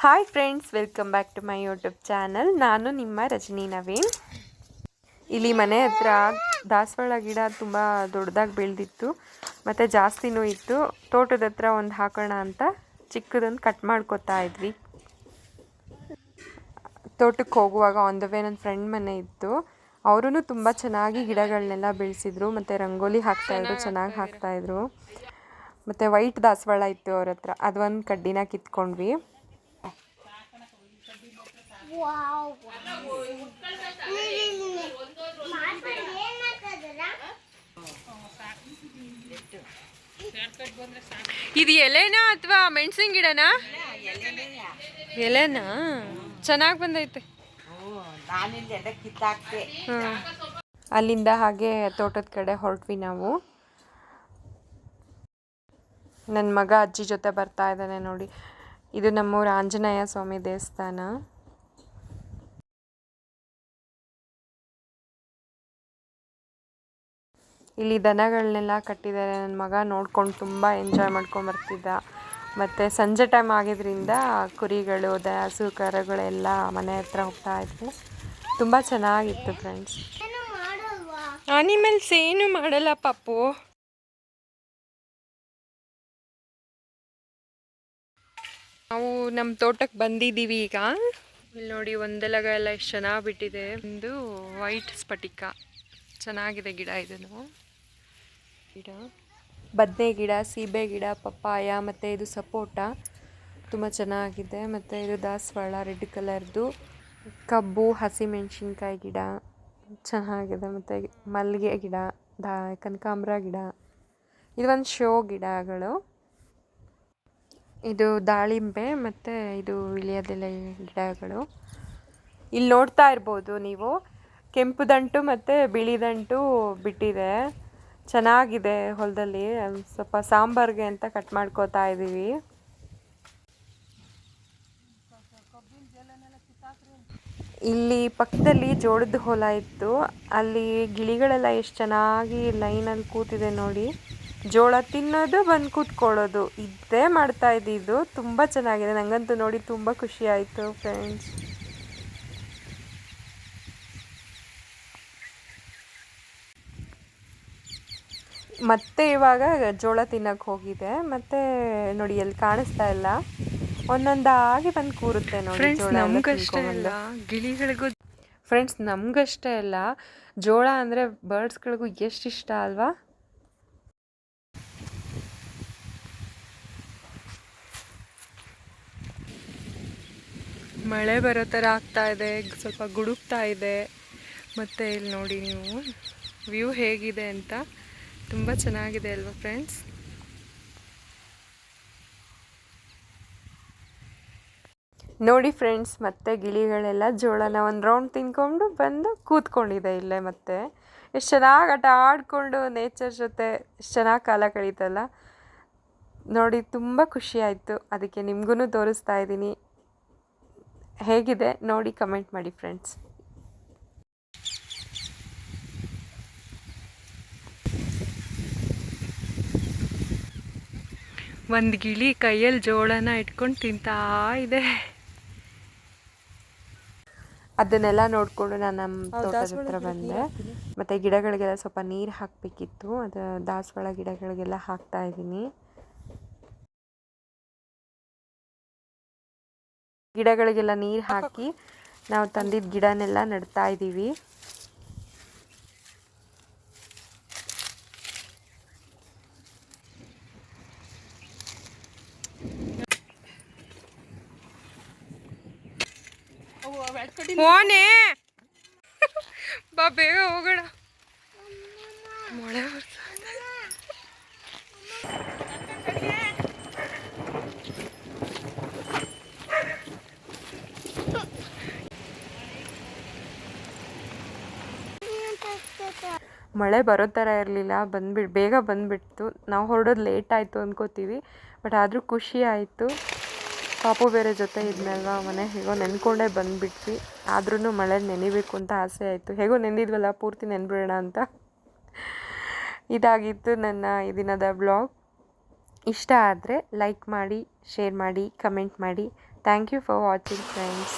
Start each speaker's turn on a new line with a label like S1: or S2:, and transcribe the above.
S1: Hi friends, welcome back to my YouTube channel. ನಾನು ನಿಮ್ಮ ರಜನಿ ನವೀನ್. ಇಲ್ಲಿ ಮನೆ ಹತ್ರ ದಾಸವಾಳ ಗಿಡ ತುಂಬ ದೊಡ್ಡದಾಗಿ ಬೆಳೆದಿತ್ತು ಮತ್ತು ಜಾಸ್ತಿನೂ ಇತ್ತು. ತೋಟದ ಹತ್ರ ಒಂದು ಹಾಕೋಣ ಅಂತ ಚಿಕ್ಕದೊಂದು ಕಟ್ ಮಾಡ್ಕೊತಾ ಇದ್ವಿ. ತೋಟಕ್ಕೆ ಹೋಗುವಾಗ ಆನ್ ದ ವೇ ನನ್ನ ಫ್ರೆಂಡ್ ಮನೆ ಇತ್ತು. ಅವರೂ ತುಂಬ ಚೆನ್ನಾಗಿ ಗಿಡಗಳನ್ನೆಲ್ಲ ಬೆಳೆಸಿದ್ರು ಮತ್ತು ರಂಗೋಲಿ ಹಾಕ್ತಾಯಿದ್ರು, ಚೆನ್ನಾಗಿ ಹಾಕ್ತಾಯಿದ್ರು. ಮತ್ತು ವೈಟ್ ದಾಸವಾಳ ಇತ್ತು ಅವ್ರ ಹತ್ರ, ಅದೊಂದು ಕಡ್ಡಿನ ಕಿತ್ಕೊಂಡ್ವಿ. ಇದು ಎಲೆನಾ ಅಥವಾ ಮೆಣಸಿನ ಗಿಡನಾ? ಎಲೆನಾ? ಚೆನ್ನಾಗಿ ಬಂದೈತೆ. ಅಲ್ಲಿಂದ ಹಾಗೆ ತೋಟದ ಕಡೆ ಹೊರಟ್ವಿ ನಾವು. ನನ್ನ ಮಗ ಅಜ್ಜಿ ಜೊತೆ ಬರ್ತಾ ಇದ್ದಾನೆ ನೋಡಿ. ಇದು ನಮ್ಮೂರ ಆಂಜನೇಯ ಸ್ವಾಮಿ ದೇವಸ್ಥಾನ. ಇಲ್ಲಿ ದನಗಳನ್ನೆಲ್ಲ ಕಟ್ಟಿದ್ದಾರೆ. ನನ್ನ ಮಗ ನೋಡ್ಕೊಂಡು ತುಂಬ ಎಂಜಾಯ್ ಮಾಡ್ಕೊಂಡು ಬರ್ತಿದ್ದ. ಮತ್ತು ಸಂಜೆ ಟೈಮ್ ಆಗಿದ್ದರಿಂದ ಕುರಿಗಳು, ಹಸು ಕರುಗಳೆಲ್ಲ ಮನೆ ಹತ್ರ ಹೋಗ್ತಾ ಇದ್ವಿ. ತುಂಬ ಚೆನ್ನಾಗಿತ್ತು ಫ್ರೆಂಡ್ಸ್. ಆನಿಮಲ್ಸ್ ಏನು ಮಾಡಲ್ಲ ಪಾಪು. ನಾವು ನಮ್ಮ ತೋಟಕ್ಕೆ ಬಂದಿದ್ದೀವಿ ಈಗ. ಇಲ್ಲಿ ನೋಡಿ ಒಂದೆಲಗ ಎಲ್ಲ ಎಷ್ಟು ಚೆನ್ನಾಗಿ ಬಿಟ್ಟಿದೆ. ಒಂದು ವೈಟ್ ಸ್ಫಟಿಕ, ಚೆನ್ನಾಗಿದೆ ಗಿಡ. ಇದನ್ನು ಗಿಡ ಬದನೆ ಗಿಡ, ಸೀಬೆ ಗಿಡ, ಪಪ್ಪಾಯ ಮತ್ತು ಇದು ಸಪೋಟ ತುಂಬ ಚೆನ್ನಾಗಿದೆ. ಮತ್ತು ಇದು ದಾಸವಾಳ ರೆಡ್ ಕಲರ್ದು, ಕಬ್ಬು, ಹಸಿಮೆಣಸಿನ್ಕಾಯಿ ಗಿಡ ಚೆನ್ನಾಗಿದೆ. ಮತ್ತು ಮಲ್ಲಿಗೆ ಗಿಡ, ಕನಕಾಂಬರ ಗಿಡ, ಇದೊಂದು ಶೋ ಗಿಡಗಳು. ಇದು ದಾಳಿಂಬೆ ಮತ್ತು ಇದು ಇಳಿಯೋದೆಲೆ ಗಿಡಗಳು. ಇಲ್ಲಿ ನೋಡ್ತಾ ಇರ್ಬೋದು ನೀವು, ಕೆಂಪು ದಂಟು ಮತ್ತು ಬಿಳಿ ದಂಟು ಬಿಟ್ಟಿದೆ. ಚೆನ್ನಾಗಿದೆ. ಹೊಲದಲ್ಲಿ ಸ್ವಲ್ಪ ಸಾಂಬಾರ್ಗೆ ಅಂತ ಕಟ್ ಮಾಡ್ಕೋತಾ ಇದ್ದೀವಿ. ಇಲ್ಲಿ ಪಕ್ಕದಲ್ಲಿ ಜೋಳದ ಹೊಲ ಇತ್ತು. ಅಲ್ಲಿ ಗಿಳಿಗಳೆಲ್ಲ ಎಷ್ಟು ಚೆನ್ನಾಗಿ ಲೈನಲ್ಲಿ ಕೂತಿದೆ ನೋಡಿ. ಜೋಳ ತಿನ್ನೋದು, ಬಂದು ಕೂತ್ಕೊಳ್ಳೋದು, ಇದೇ ಮಾಡ್ತಾ ಇದ್ದಿದ್ದು. ತುಂಬ ಚೆನ್ನಾಗಿದೆ. ನನಗಂತೂ ನೋಡಿ ತುಂಬ ಖುಷಿ ಆಯಿತು ಫ್ರೆಂಡ್ಸ್. ಮತ್ತೆ ಇವಾಗ ಜೋಳ ತಿನ್ನಕ್ಕೆ ಹೋಗಿದೆ. ಮತ್ತು ನೋಡಿ ಎಲ್ಲಿ ಕಾಣಿಸ್ತಾ ಇಲ್ಲ, ಒಂದೊಂದಾಗಿ ಬಂದು ಕೂರುತ್ತೆ ನೋಡಿ. ಜೋಳ ನಮಗಷ್ಟೇ ಅಲ್ಲ, ಗಿಳಿಗಳಿಗೂ ಫ್ರೆಂಡ್ಸ್, ನಮಗಷ್ಟೇ ಅಲ್ಲ, ಜೋಳ ಅಂದರೆ ಬರ್ಡ್ಸ್ಗಳಿಗೂ ಎಷ್ಟು ಇಷ್ಟ ಅಲ್ವಾ. ಮಳೆ ಬರೋ ಥರ ಆಗ್ತಾ ಇದೆ, ಸ್ವಲ್ಪ ಗುಡುಗ್ತಾ ಇದೆ. ಮತ್ತು ಇಲ್ಲಿ ನೋಡಿ ನೀವು ವ್ಯೂ ಹೇಗಿದೆ ಅಂತ, ತುಂಬ ಚೆನ್ನಾಗಿದೆ ಅಲ್ವಾ ಫ್ರೆಂಡ್ಸ್. ನೋಡಿ ಫ್ರೆಂಡ್ಸ್, ಮತ್ತೆ ಗಿಳಿಗಳೆಲ್ಲ ಜೋಳನ ಒಂದು ರೌಂಡ್ ತಿನ್ಕೊಂಡು ಬಂದು ಕೂತ್ಕೊಂಡಿದೆ ಇಲ್ಲೇ. ಮತ್ತೆ ಎಷ್ಟು ಚೆನ್ನಾಗಿ ಆಟ ಆಡಿಕೊಂಡು ನೇಚರ್ ಜೊತೆ ಎಷ್ಟು ಚೆನ್ನಾಗಿ ಕಾಲ ಕಳೀತಲ್ಲ ನೋಡಿ. ತುಂಬ ಖುಷಿ ಆಯಿತು. ಅದಕ್ಕೆ ನಿಮಗೂ ತೋರಿಸ್ತಾ ಇದ್ದೀನಿ. ಹೇಗಿದೆ ನೋಡಿ, ಕಮೆಂಟ್ ಮಾಡಿ ಫ್ರೆಂಡ್ಸ್. ಒಂದು ಗಿಳಿ ಕೈಯಲ್ಲಿ ಜೋಳನ ಇಟ್ಕೊಂಡು ತಿಂತಾ ಇದೆ. ಅದನ್ನೆಲ್ಲ ನೋಡಿಕೊಂಡು ನಾನು ನಮ್ಮ ತೋಟದ ಹತ್ರ ಬಂದೆ. ಮತ್ತು ಗಿಡಗಳಿಗೆಲ್ಲ ಸ್ವಲ್ಪ ನೀರು ಹಾಕಬೇಕಿತ್ತು. ಅದು ದಾಸವಾಳ ಗಿಡಗಳಿಗೆಲ್ಲ ಹಾಕ್ತಾ ಇದ್ದೀನಿ. ಗಿಡಗಳಿಗೆಲ್ಲ ನೀರು ಹಾಕಿ ನಾವು ತಂದಿದ್ದ ಗಿಡನೆಲ್ಲ ನೆಡ್ತಾ ಇದ್ದೀವಿ. ಓನೇ ಬಾ, ಬೇಗ ಹೋಗೋಣ, ಮಳೆ ಬರ್ತಾ ಇದೆ. ಮಳೆ ಬರೋ ಥರ ಇರಲಿಲ್ಲ, ಬೇಗ ಬಂದುಬಿಡ್ತು. ನಾವು ಹೊರಡೋದು ಲೇಟ್ ಆಯಿತು ಅಂದ್ಕೋತೀವಿ, ಬಟ್ ಆದರೂ ಖುಷಿ ಆಯಿತು. ಪಾಪು ಬೇರೆ ಜೊತೆ ಇದ್ನಲ್ವ, ಮನೆ ಹೇಗೋ ನೆನ್ಕೊಂಡೇ ಬಂದುಬಿಟ್ವಿ. ಆದ್ರೂ ಮಳೆ ನೆನಿಬೇಕು ಅಂತ ಆಸೆ ಆಯಿತು. ಹೇಗೋ ನೆಂದಿದ್ವಲ್ಲ, ಪೂರ್ತಿ ನೆನ್ಬಿಡೋಣ ಅಂತ. ಇದಾಗಿತ್ತು ನನ್ನ ಈ ದಿನದ ಬ್ಲಾಗ್. ಇಷ್ಟ ಆದರೆ ಲೈಕ್ ಮಾಡಿ, ಶೇರ್ ಮಾಡಿ, ಕಮೆಂಟ್ ಮಾಡಿ. Thank you for watching friends.